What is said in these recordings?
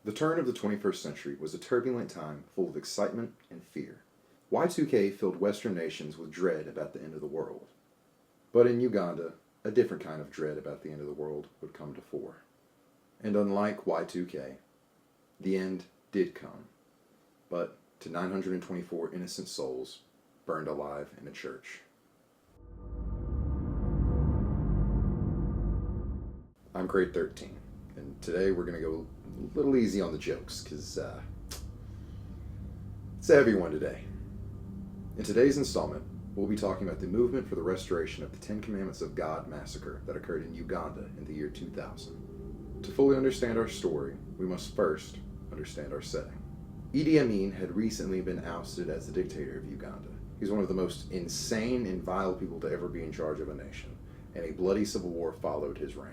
The turn of the 21st century was a turbulent time full of excitement and fear. Y2K filled Western nations with dread about the end of the world. But in Uganda, a different kind of dread about the end of the world would come to fore. And unlike Y2K, the end did come, but to 924 innocent souls burned alive in a church. I'm grade 13, and today we're going to go a little easy on the jokes, because it's a heavy one today. In today's installment, we'll be talking about the movement for the restoration of the Ten Commandments of God massacre that occurred in Uganda in the year 2000. To fully understand our story, we must first understand our setting. Idi Amin had recently been ousted as the dictator of Uganda. He's one of the most insane and vile people to ever be in charge of a nation, and a bloody civil war followed his reign.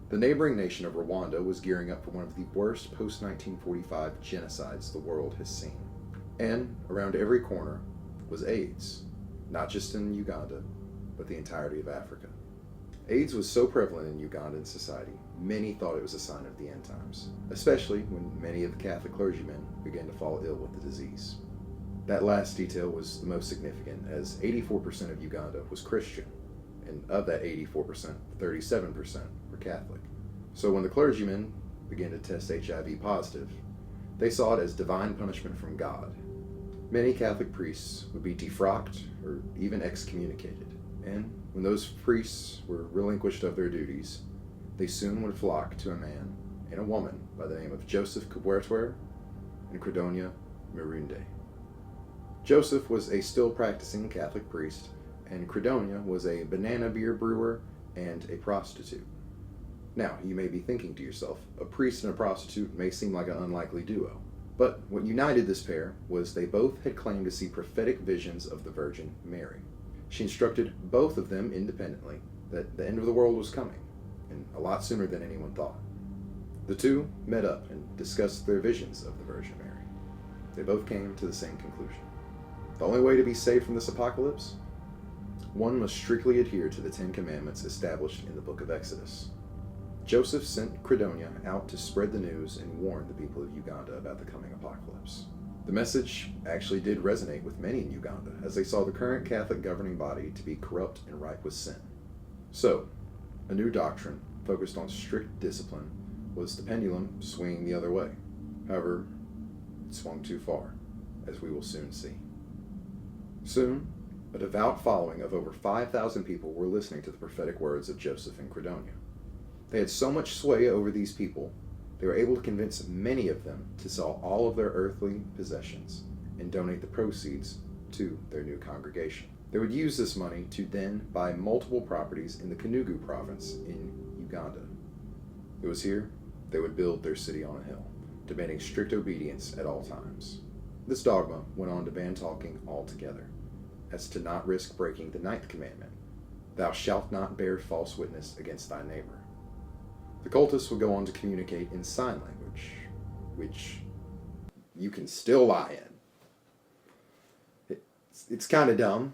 The neighboring nation of Rwanda was gearing up for one of the worst post-1945 genocides the world has seen. And around every corner was AIDS, not just in Uganda, but the entirety of Africa. AIDS was so prevalent in Ugandan society, many thought it was a sign of the end times, especially when many of the Catholic clergymen began to fall ill with the disease. That last detail was the most significant, as 84% of Uganda was Christian, and of that 84%, 37% were Catholic. So when the clergymen began to test HIV positive, they saw it as divine punishment from God. Many Catholic priests would be defrocked or even excommunicated, and when those priests were relinquished of their duties, they soon would flock to a man and a woman by the name of Joseph Kubwertwer and Credonia Mirunde. Joseph was a still practicing Catholic priest, and Credonia was a banana beer brewer and a prostitute. Now, you may be thinking to yourself, a priest and a prostitute may seem like an unlikely duo. But what united this pair was they both had claimed to see prophetic visions of the Virgin Mary. She instructed both of them independently that the end of the world was coming, and a lot sooner than anyone thought. The two met up and discussed their visions of the Virgin Mary. They both came to the same conclusion. The only way to be saved from this apocalypse? One must strictly adhere to the Ten Commandments established in the book of Exodus. Joseph sent Credonia out to spread the news and warn the people of Uganda about the coming apocalypse. The message actually did resonate with many in Uganda, as they saw the current Catholic governing body to be corrupt and ripe with sin. So, a new doctrine focused on strict discipline was the pendulum swinging the other way. However, it swung too far, as we will soon see. Soon, a devout following of over 5,000 people were listening to the prophetic words of Joseph and Credonia. They had so much sway over these people, they were able to convince many of them to sell all of their earthly possessions and donate the proceeds to their new congregation. They would use this money to then buy multiple properties in the Kanugu province in Uganda. It was here they would build their city on a hill, demanding strict obedience at all times. This dogma went on to ban talking altogether, as to not risk breaking the 9th commandment, "Thou shalt not bear false witness against thy neighbor." The cultists would go on to communicate in sign language, which you can still lie in. It's kind of dumb.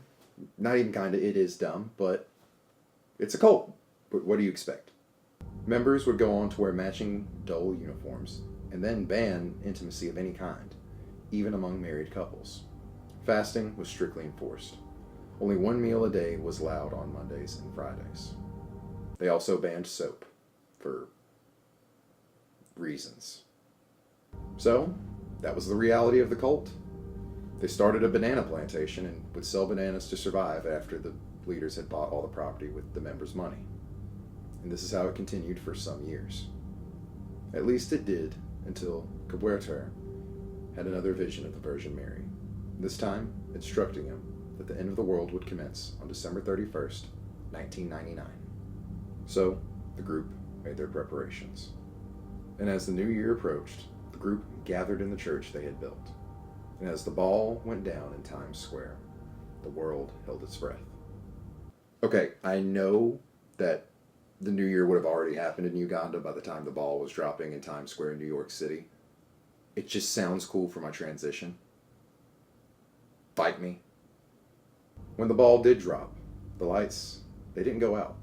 Not even kind of, it is dumb, but it's a cult. But what do you expect? Members would go on to wear matching dull uniforms, and then ban intimacy of any kind, even among married couples. Fasting was strictly enforced. Only one meal a day was allowed on Mondays and Fridays. They also banned soap, for reasons. So, that was the reality of the cult. They started a banana plantation and would sell bananas to survive after the leaders had bought all the property with the members' money. And this is how it continued for some years. At least it did until Kubwertwer had another vision of the Virgin Mary, this time instructing him that the end of the world would commence on December 31st, 1999. So, the group made their preparations. And as the new year approached, the group gathered in the church they had built. And as the ball went down in Times Square, the world held its breath. Okay, I know that the new year would have already happened in Uganda by the time the ball was dropping in Times Square in New York City. It just sounds cool for my transition. Fight me. When the ball did drop, the lights, they didn't go out.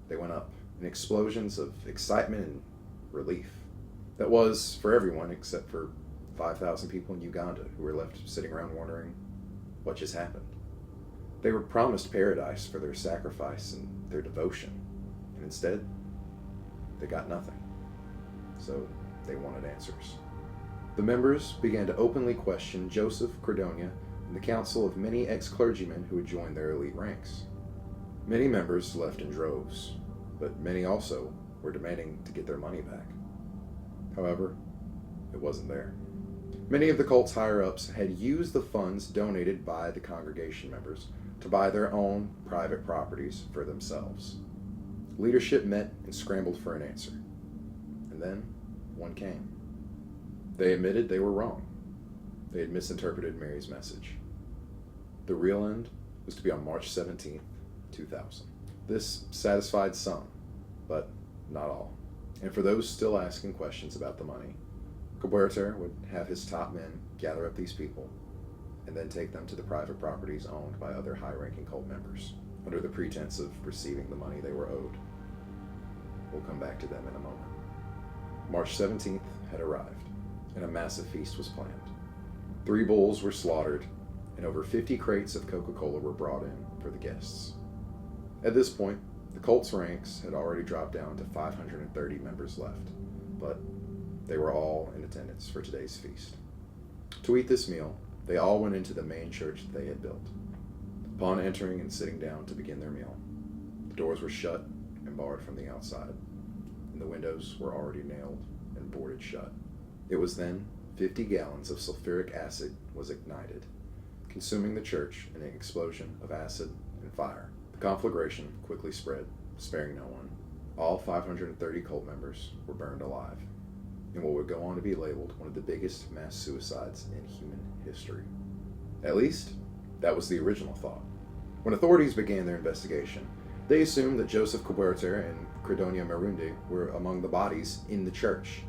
They went up in explosions of excitement and relief. That was for everyone except for 5,000 people in Uganda who were left sitting around wondering what just happened. They were promised paradise for their sacrifice and their devotion, and instead, they got nothing. So they wanted answers. The members began to openly question Joseph Credonia and the counsel of many ex-clergymen who had joined their elite ranks. Many members left in droves, but many also were demanding to get their money back. However, it wasn't there. Many of the cult's higher-ups had used the funds donated by the congregation members to buy their own private properties for themselves. Leadership met and scrambled for an answer. And then, one came. They admitted they were wrong. They had misinterpreted Mary's message. The real end was to be on March 17th, 2000. This satisfied some, but not all. And for those still asking questions about the money, Caberter would have his top men gather up these people and then take them to the private properties owned by other high-ranking cult members under the pretense of receiving the money they were owed. We'll come back to them in a moment. March 17th had arrived, and a massive feast was planned. 3 bulls were slaughtered, and over 50 crates of Coca-Cola were brought in for the guests. At this point, the cult's ranks had already dropped down to 530 members left, but they were all in attendance for today's feast. To eat this meal, they all went into the main church that they had built. Upon entering and sitting down to begin their meal, the doors were shut and barred from the outside, and the windows were already nailed and boarded shut. It was then 50 gallons of sulfuric acid was ignited, consuming the church in an explosion of acid and fire. The conflagration quickly spread, sparing no one. All 530 cult members were burned alive, in what would go on to be labeled one of the biggest mass suicides in human history. At least, that was the original thought. When authorities began their investigation, they assumed that Joseph Caberter and Credonia Marunde were among the bodies in the church.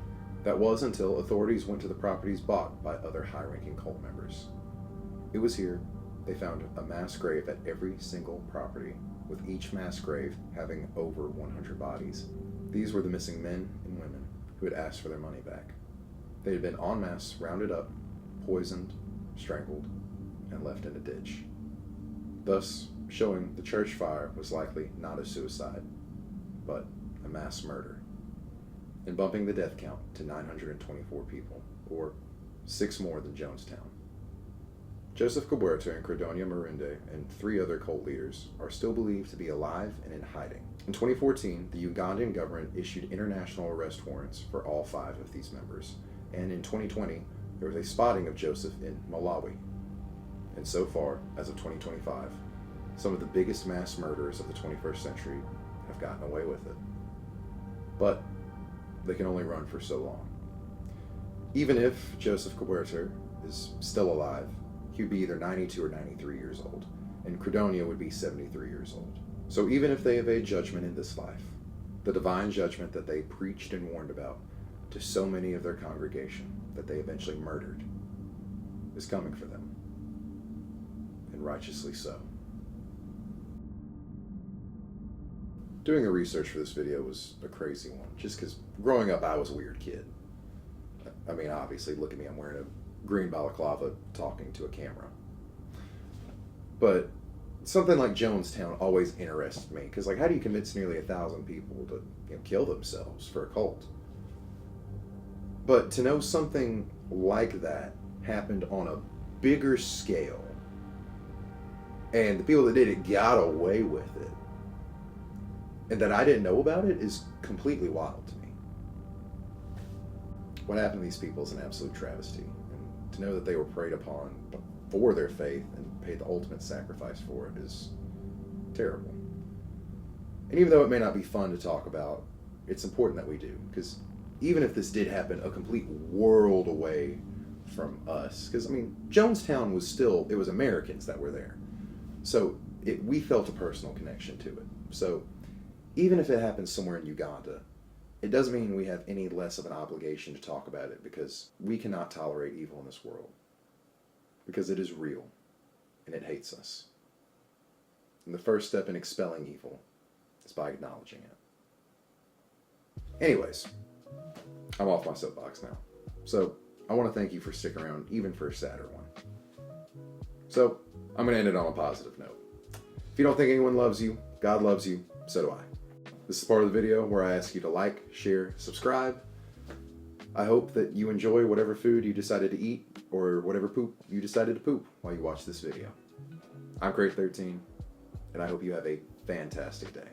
That was until authorities went to the properties bought by other high-ranking cult members. It was here they found a mass grave at every single property, with each mass grave having over 100 bodies. These were the missing men and women who had asked for their money back. They had been en masse rounded up, poisoned, strangled, and left in a ditch, thus showing the church fire was likely not a suicide, but a mass murder, and bumping the death count to 924 people, or 6 more than Jonestown. Joseph Caberta and Credonia Marunde and 3 other cult leaders are still believed to be alive and in hiding. In 2014, the Ugandan government issued international arrest warrants for all 5 of these members, and in 2020, there was a spotting of Joseph in Malawi. And so far, as of 2025, some of the biggest mass murderers of the 21st century have gotten away with it. But they can only run for so long. Even if Joseph Caberta is still alive, he would be either 92 or 93 years old, and Credonia would be 73 years old. So even if they evade judgment in this life, the divine judgment that they preached and warned about to so many of their congregation that they eventually murdered is coming for them, and righteously so. Doing the research for this video was a crazy one, just because growing up I was a weird kid. I mean, obviously, look at me, I'm wearing a green balaclava talking to a camera. But something like Jonestown always interested me, because how do you convince nearly 1,000 people to kill themselves for a cult? But to know something like that happened on a bigger scale, and the people that did it got away with it, and that I didn't know about it, is completely wild to me. What happened to these people is an absolute travesty, and to know that they were preyed upon for their faith and paid the ultimate sacrifice for it is terrible. And even though it may not be fun to talk about, it's important that we do, because even if this did happen a complete world away from us, because Jonestown was still, it was Americans that were there, so we felt a personal connection to it. So even if it happens somewhere in Uganda, it doesn't mean we have any less of an obligation to talk about it, because we cannot tolerate evil in this world, because it is real and it hates us. And the first step in expelling evil is by acknowledging it. Anyways, I'm off my soapbox now. So I want to thank you for sticking around even for a sadder one. So I'm going to end it on a positive note. If you don't think anyone loves you, God loves you, so do I. This is part of the video where I ask you to like, share, subscribe. I hope that you enjoy whatever food you decided to eat or whatever poop you decided to poop while you watch this video. I'm Crate13, and I hope you have a fantastic day.